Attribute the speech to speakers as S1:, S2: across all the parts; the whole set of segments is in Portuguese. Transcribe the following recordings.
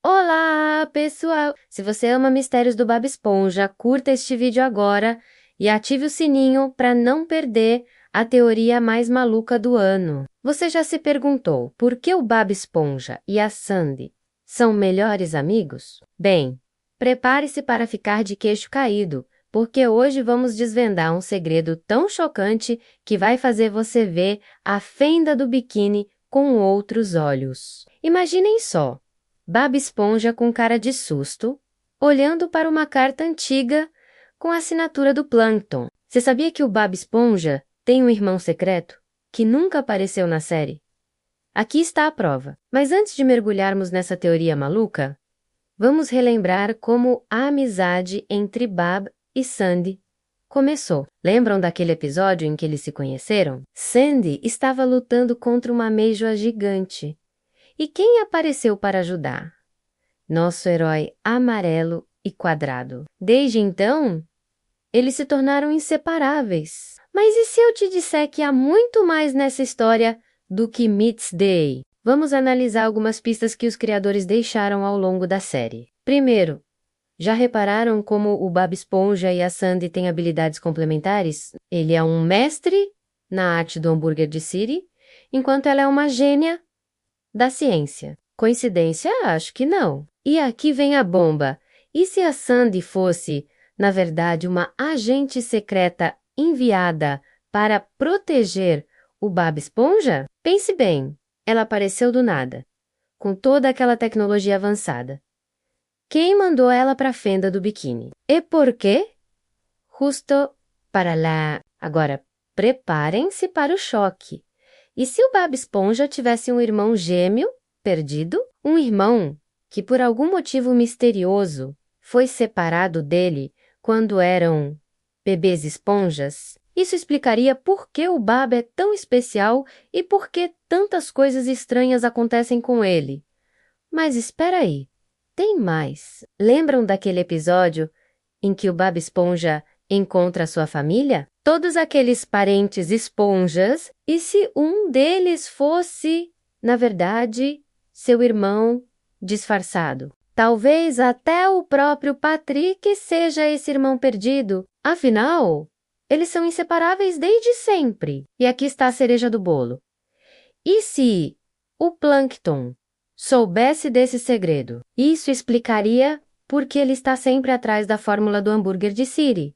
S1: Olá, pessoal! Se você ama mistérios do Bob Esponja, curta este vídeo agora e ative o sininho para não perder a teoria mais maluca do ano. Você já se perguntou por que o Bob Esponja e a Sandy são melhores amigos? Bem, prepare-se para ficar de queixo caído, porque hoje vamos desvendar um segredo tão chocante que vai fazer você ver a fenda do biquíni com outros olhos. Imaginem só. Bob Esponja com cara de susto, olhando para uma carta antiga com a assinatura do Plâncton. Você sabia que o Bob Esponja tem um irmão secreto que nunca apareceu na série? Aqui está a prova. Mas antes de mergulharmos nessa teoria maluca, vamos relembrar como a amizade entre Bob e Sandy começou. Lembram daquele episódio em que eles se conheceram? Sandy estava lutando contra uma ameijoa gigante. E quem apareceu para ajudar? Nosso herói amarelo e quadrado. Desde então, eles se tornaram inseparáveis. Mas e se eu te disser que há muito mais nessa história do que Meets Day? Vamos analisar algumas pistas que os criadores deixaram ao longo da série. Primeiro, já repararam como o Bob Esponja e a Sandy têm habilidades complementares? Ele é um mestre na arte do hambúrguer de Siri, enquanto ela é uma gênia da ciência. Coincidência? Acho que não. E aqui vem a bomba. E se a Sandy fosse, na verdade, uma agente secreta enviada para proteger o Bob Esponja? Pense bem, ela apareceu do nada, com toda aquela tecnologia avançada. Quem mandou ela para a fenda do biquíni? E por quê? Justo para lá. Agora, preparem-se para o choque. E se o Bob Esponja tivesse um irmão gêmeo perdido? Um irmão que, por algum motivo misterioso, foi separado dele quando eram bebês esponjas? Isso explicaria por que o Bob é tão especial e por que tantas coisas estranhas acontecem com ele. Mas espera aí, tem mais. Lembram daquele episódio em que o Bob Esponja encontra sua família? Todos aqueles parentes esponjas, e se um deles fosse, na verdade, seu irmão disfarçado? Talvez até o próprio Patrick seja esse irmão perdido. Afinal, eles são inseparáveis desde sempre. E aqui está a cereja do bolo. E se o Plâncton soubesse desse segredo? Isso explicaria por que ele está sempre atrás da fórmula do hambúrguer de Siri.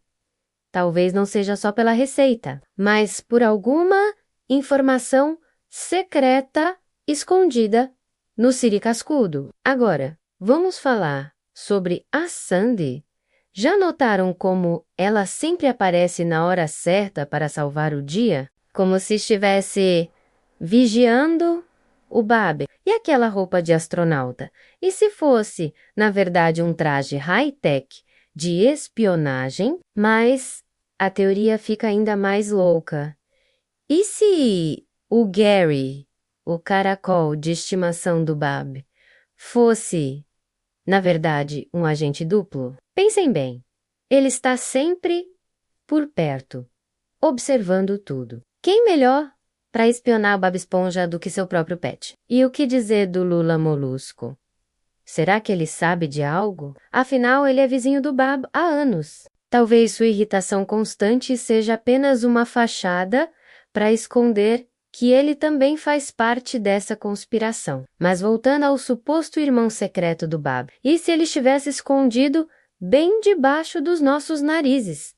S1: Talvez não seja só pela receita, mas por alguma informação secreta escondida no Siri cascudo. Agora, vamos falar sobre a Sandy. Já notaram como ela sempre aparece na hora certa para salvar o dia? Como se estivesse vigiando o Bob. E aquela roupa de astronauta? E se fosse, na verdade, um traje high-tech de espionagem, mas a teoria fica ainda mais louca. E se o Gary, o caracol de estimação do Bob, fosse, na verdade, um agente duplo? Pensem bem, ele está sempre por perto, observando tudo. Quem melhor para espionar o Bob Esponja do que seu próprio pet? E o que dizer do Lula Molusco? Será que ele sabe de algo? Afinal, ele é vizinho do Bob há anos. Talvez sua irritação constante seja apenas uma fachada para esconder que ele também faz parte dessa conspiração. Mas voltando ao suposto irmão secreto do Bob, e se ele estivesse escondido bem debaixo dos nossos narizes?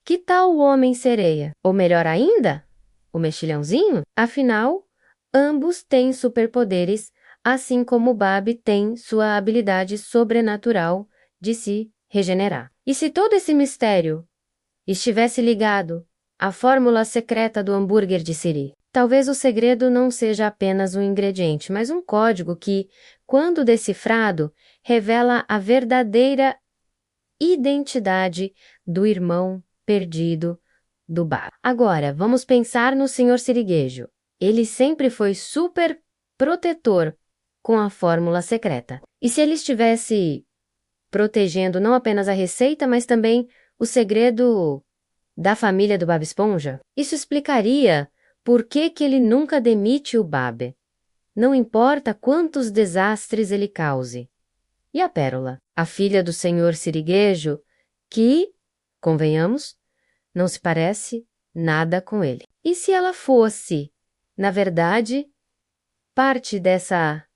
S1: Que tal o Homem-Sereia? Ou melhor ainda, o Mexilhãozinho? Afinal, ambos têm superpoderes, assim como o Bob tem sua habilidade sobrenatural de se regenerar. E se todo esse mistério estivesse ligado à fórmula secreta do hambúrguer de Siri? Talvez o segredo não seja apenas um ingrediente, mas um código que, quando decifrado, revela a verdadeira identidade do irmão perdido do Bob. Agora, vamos pensar no Sr. Siriguejo. Ele sempre foi super protetor com a fórmula secreta. E se ele estivesse protegendo não apenas a receita, mas também o segredo da família do Bob Esponja? Isso explicaria por que ele nunca demite o Bob. Não importa quantos desastres ele cause. E a Pérola, a filha do senhor Siriguejo, que, convenhamos, não se parece nada com ele. E se ela fosse, na verdade, parte dessa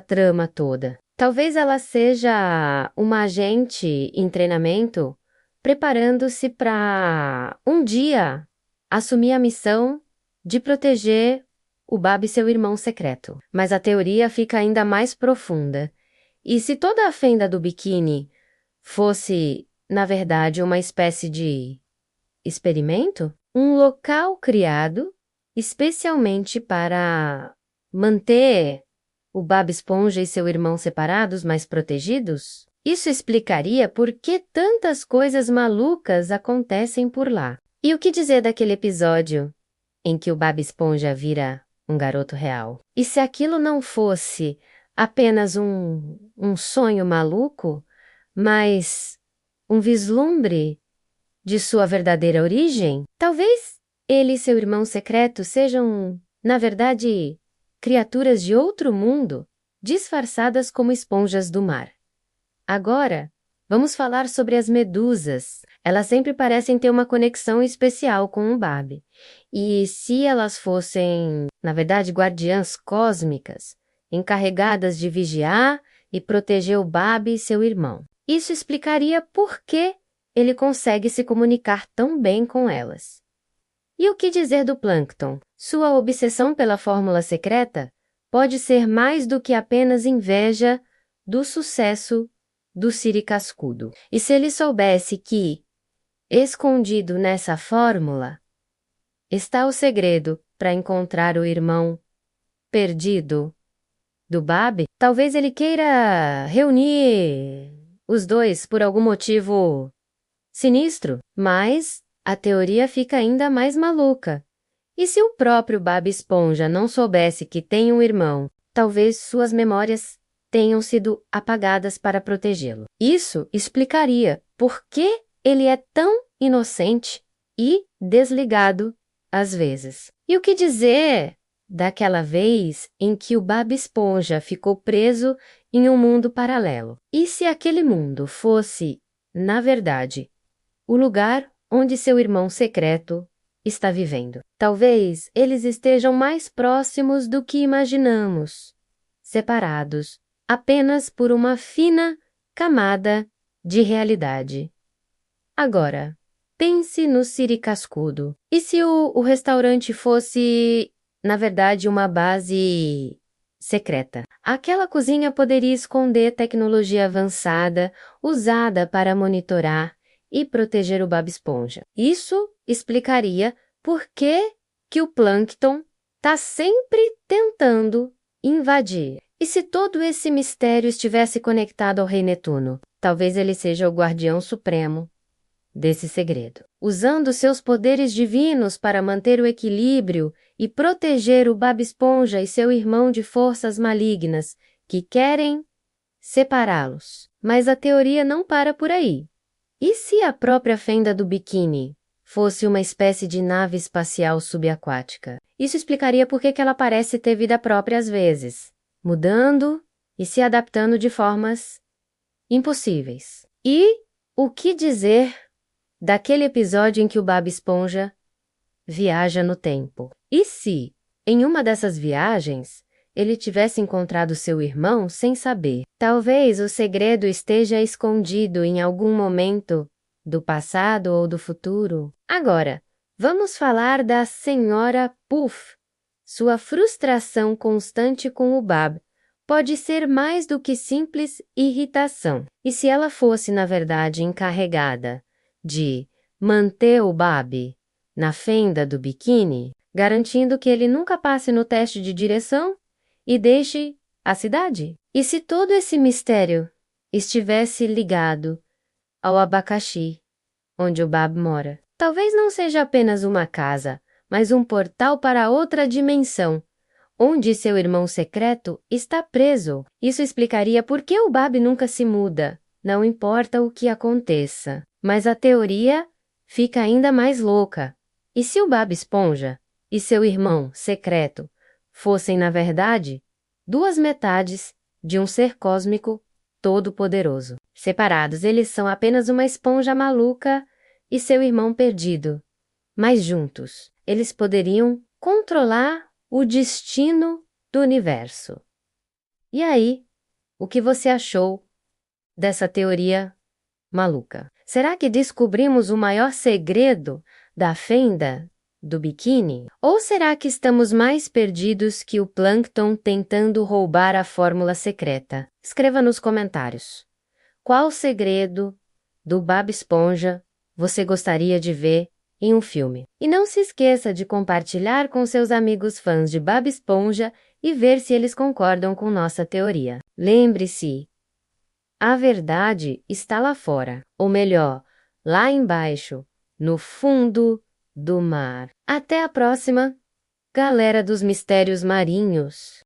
S1: trama toda? Talvez ela seja uma agente em treinamento, preparando-se para um dia assumir a missão de proteger o Bab e seu irmão secreto. Mas a teoria fica ainda mais profunda. E se toda a fenda do biquíni fosse, na verdade, uma espécie de experimento? Um local criado especialmente para manter o Bob Esponja e seu irmão separados, mas protegidos? Isso explicaria por que tantas coisas malucas acontecem por lá. E o que dizer daquele episódio em que o Bob Esponja vira um garoto real? E se aquilo não fosse apenas um sonho maluco, mas um vislumbre de sua verdadeira origem? Talvez ele e seu irmão secreto sejam, na verdade, criaturas de outro mundo, disfarçadas como esponjas do mar. Agora, vamos falar sobre as medusas. Elas sempre parecem ter uma conexão especial com o Bob. E se elas fossem, na verdade, guardiãs cósmicas, encarregadas de vigiar e proteger o Bob e seu irmão? Isso explicaria por que ele consegue se comunicar tão bem com elas. E o que dizer do plâncton? Sua obsessão pela fórmula secreta pode ser mais do que apenas inveja do sucesso do Siri Cascudo. E se ele soubesse que, escondido nessa fórmula, está o segredo para encontrar o irmão perdido do Bob, talvez ele queira reunir os dois por algum motivo sinistro, mas a teoria fica ainda mais maluca. E se o próprio Bob Esponja não soubesse que tem um irmão, talvez suas memórias tenham sido apagadas para protegê-lo. Isso explicaria por que ele é tão inocente e desligado às vezes. E o que dizer daquela vez em que o Bob Esponja ficou preso em um mundo paralelo? E se aquele mundo fosse, na verdade, o lugar onde seu irmão secreto está vivendo? Talvez eles estejam mais próximos do que imaginamos, separados apenas por uma fina camada de realidade. Agora, pense no Siri Cascudo. E se o restaurante fosse, na verdade, uma base secreta? Aquela cozinha poderia esconder tecnologia avançada usada para monitorar e proteger o Bob Esponja. Isso explicaria por que o plâncton está sempre tentando invadir. E se todo esse mistério estivesse conectado ao Rei Netuno? Talvez ele seja o guardião supremo desse segredo, usando seus poderes divinos para manter o equilíbrio e proteger o Bob Esponja e seu irmão de forças malignas que querem separá-los. Mas a teoria não para por aí. E se a própria fenda do biquíni fosse uma espécie de nave espacial subaquática? Isso explicaria por que ela parece ter vida própria às vezes, mudando e se adaptando de formas impossíveis. E o que dizer daquele episódio em que o Bob Esponja viaja no tempo? E se, em uma dessas viagens, ele tivesse encontrado seu irmão sem saber? Talvez o segredo esteja escondido em algum momento do passado ou do futuro. Agora, vamos falar da Senhora Puff. Sua frustração constante com o Bob pode ser mais do que simples irritação. E se ela fosse, na verdade, encarregada de manter o Bob na fenda do biquíni, garantindo que ele nunca passe no teste de direção e deixe a cidade? E se todo esse mistério estivesse ligado ao abacaxi, onde o Bob mora? Talvez não seja apenas uma casa, mas um portal para outra dimensão, onde seu irmão secreto está preso. Isso explicaria por que o Bob nunca se muda, não importa o que aconteça. Mas a teoria fica ainda mais louca. E se o Bob Esponja e seu irmão secreto fossem, na verdade, duas metades de um ser cósmico todo-poderoso. Separados, eles são apenas uma esponja maluca e seu irmão perdido. Mas juntos, eles poderiam controlar o destino do universo. E aí, o que você achou dessa teoria maluca? Será que descobrimos o maior segredo da fenda do biquíni? Ou será que estamos mais perdidos que o plâncton tentando roubar a fórmula secreta? Escreva nos comentários. Qual segredo do Bob Esponja você gostaria de ver em um filme? E não se esqueça de compartilhar com seus amigos fãs de Bob Esponja e ver se eles concordam com nossa teoria. Lembre-se, a verdade está lá fora, ou melhor, lá embaixo, no fundo do mar. Até a próxima, galera dos mistérios marinhos!